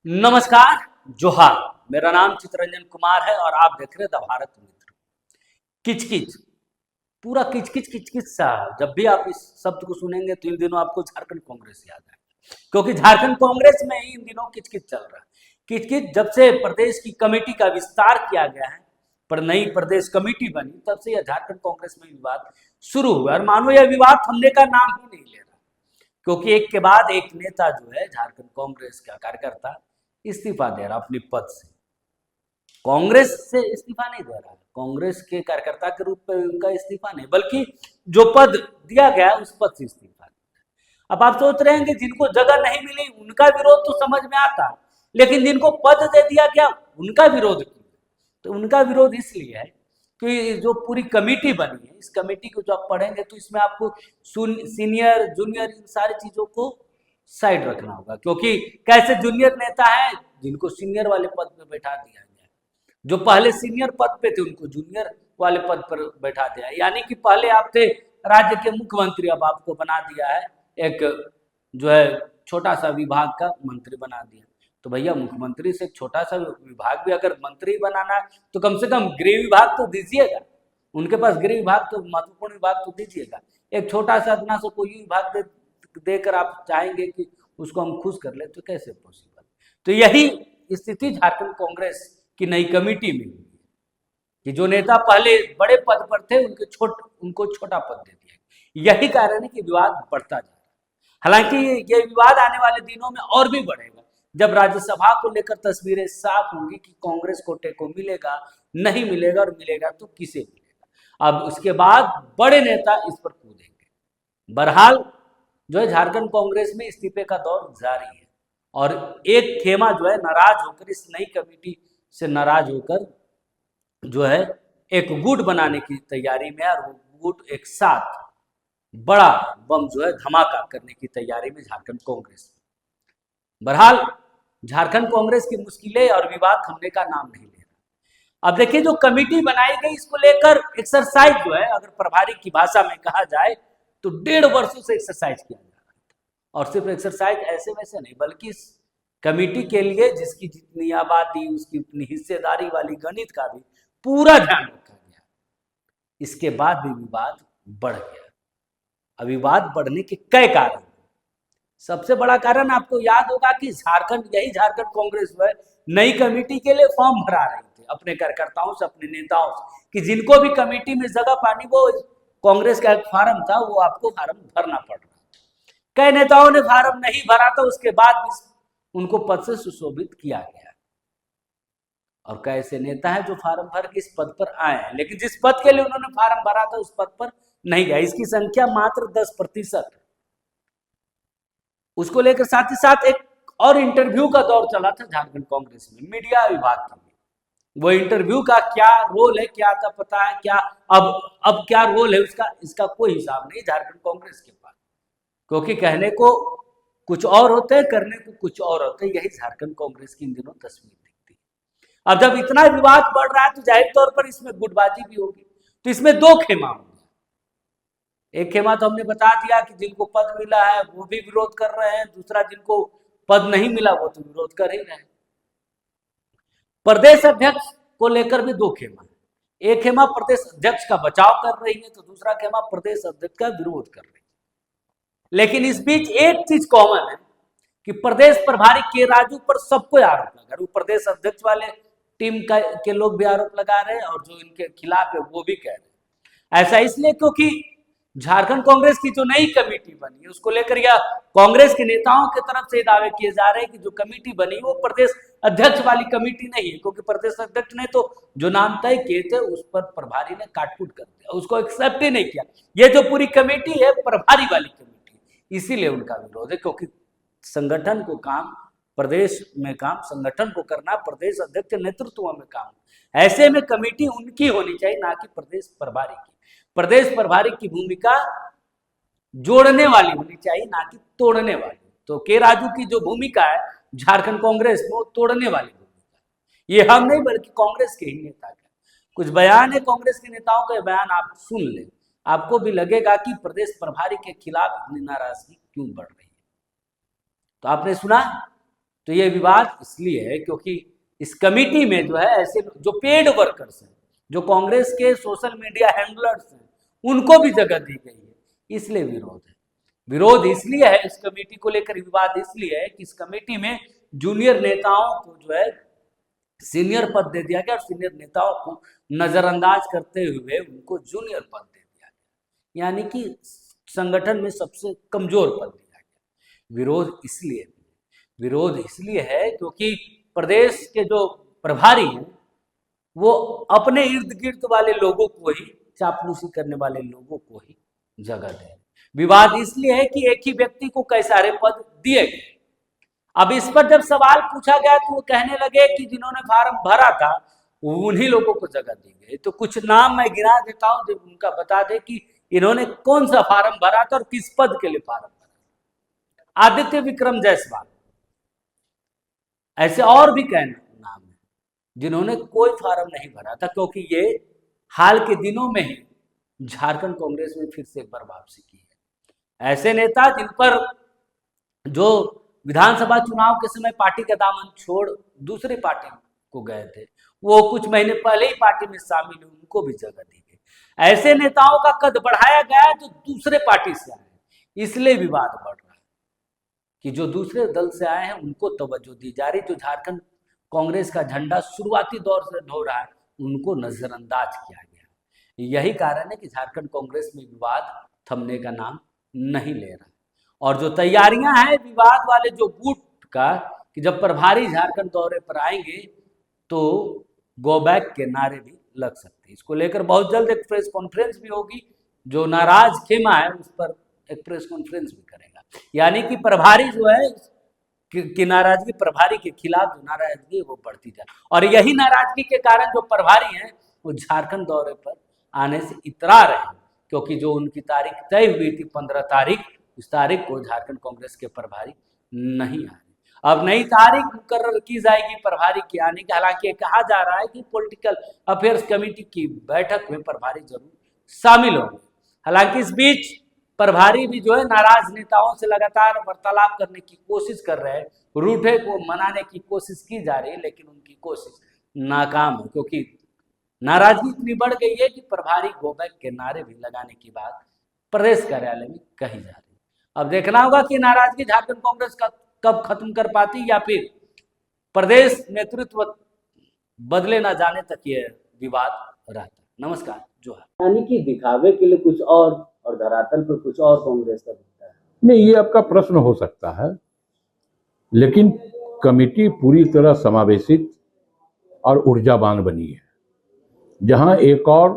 नमस्कार, जोहार। मेरा नाम चितरंजन कुमार है और आप देख रहे द भारत मित्र। किचकिच, पूरा किचकिच किचकिच सा है। जब भी आप इस शब्द को सुनेंगे तो इन दिनों आपको झारखंड कांग्रेस याद है, क्योंकि झारखंड कांग्रेस में ही इन दिनों किचकिच चल रहा है। किचकिच जब से प्रदेश की कमेटी का विस्तार किया गया है, पर नई प्रदेश कमेटी बनी, तब से यह झारखंड कांग्रेस में विवाद शुरू हुआ। और मानो यह विवाद थमने का नाम ही नहीं ले रहा, क्योंकि एक के बाद एक नेता जो है झारखंड कांग्रेस का कार्यकर्ता इस्तीफा दे रहा अपने पद से। कांग्रेस से इस्तीफा नहीं दे रहा, कांग्रेस के कार्यकर्ता के रूप में उनका इस्तीफा नहीं, बल्कि जो पद दिया गया उस पद से इस्तीफा। अब आप सोच रहे हैं कि जिनको जगह नहीं मिली उनका विरोध तो समझ में आता, लेकिन जिनको पद दे दिया गया उनका विरोध क्यों? तो उनका विरोध इसलिए है कि जो पूरी कमेटी बनी है, इस कमेटी को जो आप पढ़ेंगे तो इसमें आपको सीनियर जूनियर इन सारी चीजों को साइड रखना होगा, क्योंकि कैसे जूनियर नेता है जिनको सीनियर वाले पद पे बैठा दिया गया, जो पहले सीनियर पद पे थे उनको जूनियर वाले पद पर बैठा दिया। यानी कि पहले आप थे राज्य के मुख्यमंत्री, अब आपको बना दिया है एक जो है छोटा सा विभाग का मंत्री बना दिया। तो भैया मुख्यमंत्री से एक छोटा सा विभाग भी अगर मंत्री बनाना है तो कम से कम गृह विभाग तो दीजिएगा, उनके पास गृह विभाग तो महत्वपूर्ण विभाग तो दीजिएगा। एक छोटा सा अपना सा कोई विभाग देकर आप चाहेंगे कि उसको हम खुश कर ले, तो कैसे पॉसिबल? तो यही स्थिति झारखंड कांग्रेस की नई कमेटी में हुई कि जो नेता पहले बड़े पद पर थे उनको छोटा पद दे दिया। यही कारण है कि विवाद बढ़ता जा रहा है। हालांकि ये विवाद आने वाले दिनों में और भी बढ़ेगा, जब राज्यसभा को लेकर तस्वीरें साफ होंगी कि कांग्रेस को टेको मिलेगा, नहीं मिलेगा, और मिलेगा तो किसे मिलेगा। अब उसके बाद बड़े नेता इस पर कूदेंगे। बहरहाल जो है झारखंड कांग्रेस में इस्तीफे का दौर जारी है, और एक खेमा जो है नाराज होकर इस नई कमेटी से नाराज होकर जो है एक गुट बनाने की तैयारी में, और वो गुट एक साथ बड़ा बम जो है धमाका करने की तैयारी में झारखंड कांग्रेस। बहरहाल झारखंड कांग्रेस की मुश्किलें और विवाद थमने का नाम नहीं ले रहा। अब देखिए जो कमेटी बनाई गई इसको लेकर एक्सरसाइज जो है, अगर प्रभारी की भाषा में कहा जाए तो 1.5 वर्षों से एक्सरसाइज किया जा रहा था। और सिर्फ एक्सरसाइज ऐसे वैसे नहीं, बल्कि इस कमेटी के लिए जिसकी जितनी आबादी उसकी उतनी हिस्सेदारी वाली गणित का भी पूरा ध्यान रखा गया। इसके बाद भी विवाद बढ़ गया। अब विवाद बढ़ने के कई कारण, सबसे बड़ा कारण आपको याद होगा कि यही झारखंड कांग्रेस जो है नई कमेटी के लिए फॉर्म भरा रहे थे अपने कार्यकर्ताओं से, अपने नेताओं से, कि जिनको भी कमेटी में जगह पानी, वो कांग्रेस का एक फार्म था, वो आपको फार्म भरना पड़ रहा। कई नेताओं ने फार्म नहीं भरा था, उसके बाद भी उनको पद से सुशोभित किया गया। और कैसे नेता है जो फार्म भर के इस पद पर आए हैं, लेकिन जिस पद के लिए उन्होंने फार्म भरा था उस पद पर नहीं गया। इसकी संख्या मात्र 10%। उसको लेकर साथ ही साथ एक और इंटरव्यू का दौर चला था झारखंड कांग्रेस में मीडिया विभाग के लिए। वो इंटरव्यू का क्या रोल है, क्या था पता है क्या? अब क्या रोल है उसका, इसका कोई हिसाब नहीं झारखंड कांग्रेस के पास, क्योंकि कहने को कुछ और होते हैं, करने को कुछ और होते हैं। यही झारखंड कांग्रेस की इन दिनों तस्वीर दिखती है। अब जब इतना विवाद बढ़ रहा है तो जाहिर तौर पर इसमें गुटबाजी भी होगी। तो इसमें दो खेमा होंगे। एक खेमा तो हमने बता दिया कि जिनको पद मिला है वो भी विरोध कर रहे हैं, दूसरा जिनको पद नहीं मिला वो तो विरोध कर ही रहे हैं। प्रदेश अध्यक्ष को लेकर भी दो खेमा है। एक खेमा प्रदेश अध्यक्ष का बचाव कर रही है, तो दूसरा खेमा प्रदेश अध्यक्ष का विरोध कर रही है। लेकिन इस बीच एक चीज कॉमन है कि प्रदेश प्रभारी के राजू पर सबको आरोप लगा रहे। वो प्रदेश अध्यक्ष वाले टीम के लोग भी आरोप लगा रहे हैं, और जो इनके खिलाफ है वो भी कह रहे हैं। ऐसा इसलिए क्योंकि झारखंड कांग्रेस की जो नई कमेटी बनी है उसको लेकर या कांग्रेस के नेताओं की तरफ से दावे किए जा रहे हैं कि जो कमेटी बनी वो प्रदेश अध्यक्ष वाली कमेटी नहीं है, क्योंकि प्रदेश अध्यक्ष ने तो जो नाम तय किए थे उस पर प्रभारी ने काटकूट कर दिया, उसको एक्सेप्ट ही नहीं किया। ये जो पूरी कमेटी है प्रभारी वाली कमेटी, इसीलिए उनका विरोध है, क्योंकि संगठन को काम, प्रदेश में काम संगठन को करना, प्रदेश अध्यक्ष नेतृत्व में काम। ऐसे में कमेटी उनकी होनी चाहिए, ना कि प्रदेश प्रभारी की। प्रदेश प्रभारी की भूमिका जोड़ने वाली होनी चाहिए, ना कि तोड़ने वाली। तो के राजू की जो भूमिका है झारखंड कांग्रेस में, वो तोड़ने वाली भूमिका। ये हम नहीं बल्कि कांग्रेस के ही नेता का कुछ बयान है। कांग्रेस के नेताओं का बयान आप सुन ले, आपको भी लगेगा कि प्रदेश प्रभारी के खिलाफ इतनी नाराजगी क्यों बढ़ रही है। तो आपने सुना तो ये विवाद इसलिए है क्योंकि इस कमेटी में जो है ऐसे जो पेड वर्कर्स हैं, जो कांग्रेस के सोशल मीडिया हैंडलर्स हैं, उनको भी जगह दी गई है, इसलिए विरोध है। विरोध इसलिए है इस कमेटी को लेकर, विवाद इसलिए है कि इस कमेटी में जूनियर नेताओं को जो है सीनियर पद दे दिया गया और सीनियर नेताओं को नजरअंदाज करते हुए उनको जूनियर पद दे दिया गया, यानी कि संगठन में सबसे कमजोर पद दिया गया। विरोध इसलिए है क्योंकि प्रदेश के जो प्रभारी हैं वो अपने इर्द गिर्द वाले लोगों को ही, चापलूसी करने वाले लोगों को ही जगह दे। विवाद इसलिए है कि एक ही व्यक्ति को कई सारे पद दिए गए। अब इस पर जब सवाल पूछा गया तो वो कहने लगे कि जिन्होंने फार्म भरा था उन्हीं लोगों को जगह दी गई। तो कुछ नाम मैं गिना देता हूं, जब उनका बता दे कि इन्होंने कौन सा फार्म भरा था और किस पद के लिए फार्म भरा। आदित्य विक्रम जायसवाल, ऐसे और भी कई नाम है जिन्होंने कोई फार्म नहीं भरा था, क्योंकि ये हाल के दिनों में ही झारखंड कांग्रेस में फिर से एक बार वापसी की है। ऐसे नेता जिन पर जो विधानसभा चुनाव के समय पार्टी का दामन छोड़ दूसरी पार्टी को गए थे, वो कुछ महीने पहले ही पार्टी में शामिल हुए, उनको भी जगह दी गई। ऐसे नेताओं का कद बढ़ाया गया जो दूसरे पार्टी से आए, इसलिए विवाद बढ़ रहा है कि जो दूसरे दल से आए हैं उनको तवज्जो दी जा रही। जो झारखंड कांग्रेस का झंडा शुरुआती दौर से ढो रहा है उनको नजरअंदाज किया गया। यही कारण है कि झारखंड कांग्रेस में विवाद थमने का नाम नहीं ले रहा। और जो तैयारियां हैं विवाद वाले जो गुट का, कि जब प्रभारी झारखंड दौरे पर आएंगे तो गो बैक के नारे भी लग सकते हैं। इसको लेकर बहुत जल्द एक प्रेस कॉन्फ्रेंस भी होगी। जो नाराज खेमा है उस पर एक प्रेस कॉन्फ्रेंस भी करेगा, यानी कि प्रभारी जो है कि नाराजगी, प्रभारी के खिलाफ जो नाराजगी वो बढ़ती जाए। और यही नाराजगी के कारण जो प्रभारी हैं वो झारखंड दौरे पर आने से इतरा रहे हैं, क्योंकि जो उनकी तारीख तय हुई थी 15 तारीख, उस तारीख को झारखंड कांग्रेस के प्रभारी नहीं आ रहे। अब नई तारीख मुकर्रर की जाएगी प्रभारी के आने की। हालांकि कहा जा रहा है कि पॉलिटिकल अफेयर्स कमेटी की बैठक में प्रभारी जरूर शामिल होंगे। हालांकि इस बीच प्रभारी भी जो है नाराज नेताओं से लगातार वार्तालाप करने की कोशिश कर रहे हैं, रूठे को मनाने की कोशिश की जा रही है, लेकिन उनकी कोशिश नाकाम है, क्योंकि नाराजगी इतनी बढ़ गई है कि प्रभारी गो बैक के नारे भी लगाने की बात प्रदेश कार्यालय में कही जा रही है। अब देखना होगा कि नाराजगी झारखंड कांग्रेस का कब खत्म कर पाती, या फिर प्रदेश नेतृत्व बदले ना जाने तक ये विवाद रहता। नमस्कार। जोहार। यानी कि दिखावे के लिए कुछ और धरातल पर कुछ और कांग्रेस का दिखता है। नहीं, ये आपका प्रश्न हो सकता है, लेकिन कमेटी पूरी तरह समावेशित और ऊर्जावान बनी है। जहां एक और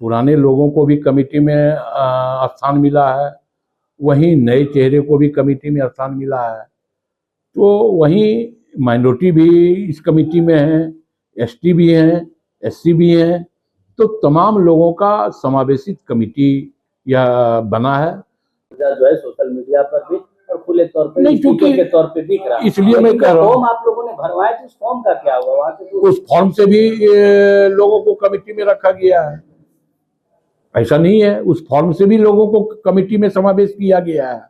पुराने लोगों को भी कमेटी में स्थान मिला है, वहीं नए चेहरे को भी कमेटी में स्थान मिला है। तो वहीं माइनॉरिटी भी इस कमेटी में है, एसटी भी हैं, एससी भी हैं। तो तमाम लोगों का समावेशित कमेटी यह बना है। जो है सोशल मीडिया पर भी और खुले तौर पर नहीं, क्योंकि के तौर पे दिख रहा है। इसलिए मैं कह रहा हूँ, फॉर्म आप लोगों ने भरवाया तो उस फॉर्म का क्या हुआ? वहां से उस फॉर्म से भी लोगों को कमेटी में रखा गया है। ऐसा नहीं है, उस फॉर्म से भी लोगों को कमेटी में समावेश किया गया है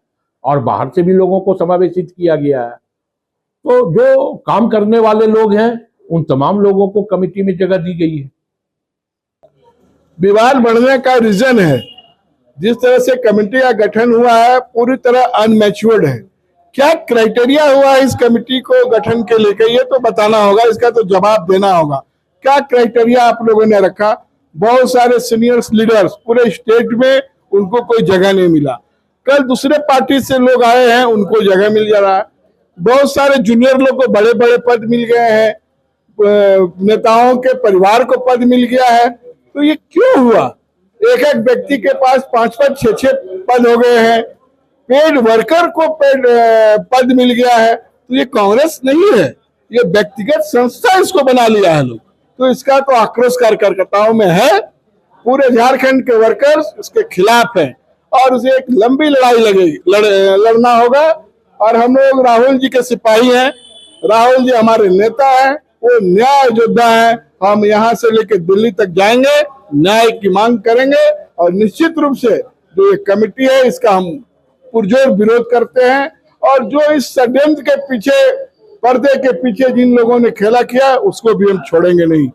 और बाहर से भी लोगों को समावेशित किया गया है। तो जो काम करने वाले लोग हैं उन तमाम लोगों को कमेटी में जगह दी गई है। विवाद बढ़ने का रीजन है जिस तरह से कमेटी का गठन हुआ है पूरी तरह अनमैच्योर्ड है। क्या क्राइटेरिया हुआ इस कमेटी को गठन के लेकर, ये तो बताना होगा, इसका तो जवाब देना होगा। क्या क्राइटेरिया आप लोगों ने रखा? बहुत सारे सीनियर लीडर्स पूरे स्टेट में, उनको कोई जगह नहीं मिला। कल दूसरे पार्टी से लोग आए हैं, उनको जगह मिल जा रहा है। बहुत सारे जूनियर लोग को बड़े बड़े पद मिल गए हैं, नेताओं के परिवार को पद मिल गया है। तो ये क्यों हुआ? एक एक व्यक्ति के पास 5-5, 6-6 पद हो गए हैं। पेड वर्कर को पद मिल गया है। तो ये कांग्रेस नहीं है, ये व्यक्तिगत संस्था इसको बना लिया है लोग। तो इसका तो आक्रोश कार्यकर्ताओं में है। पूरे झारखंड के वर्कर्स इसके खिलाफ हैं और उसे एक लंबी लड़ाई लगेगी, लड़ना होगा। और हम लोग राहुल जी के सिपाही हैं। राहुल जी हमारे नेता हैं, वो न्याय योद्धा हैं। हम यहाँ से लेकर दिल्ली तक जाएंगे, न्याय की मांग करेंगे और निश्चित रूप से जो ये कमेटी है इसका हम पुरजोर विरोध करते हैं। और जो इस षड्यंत्र के पीछे पर्दे के पीछे जिन लोगों ने खेला किया उसको भी हम छोड़ेंगे नहीं।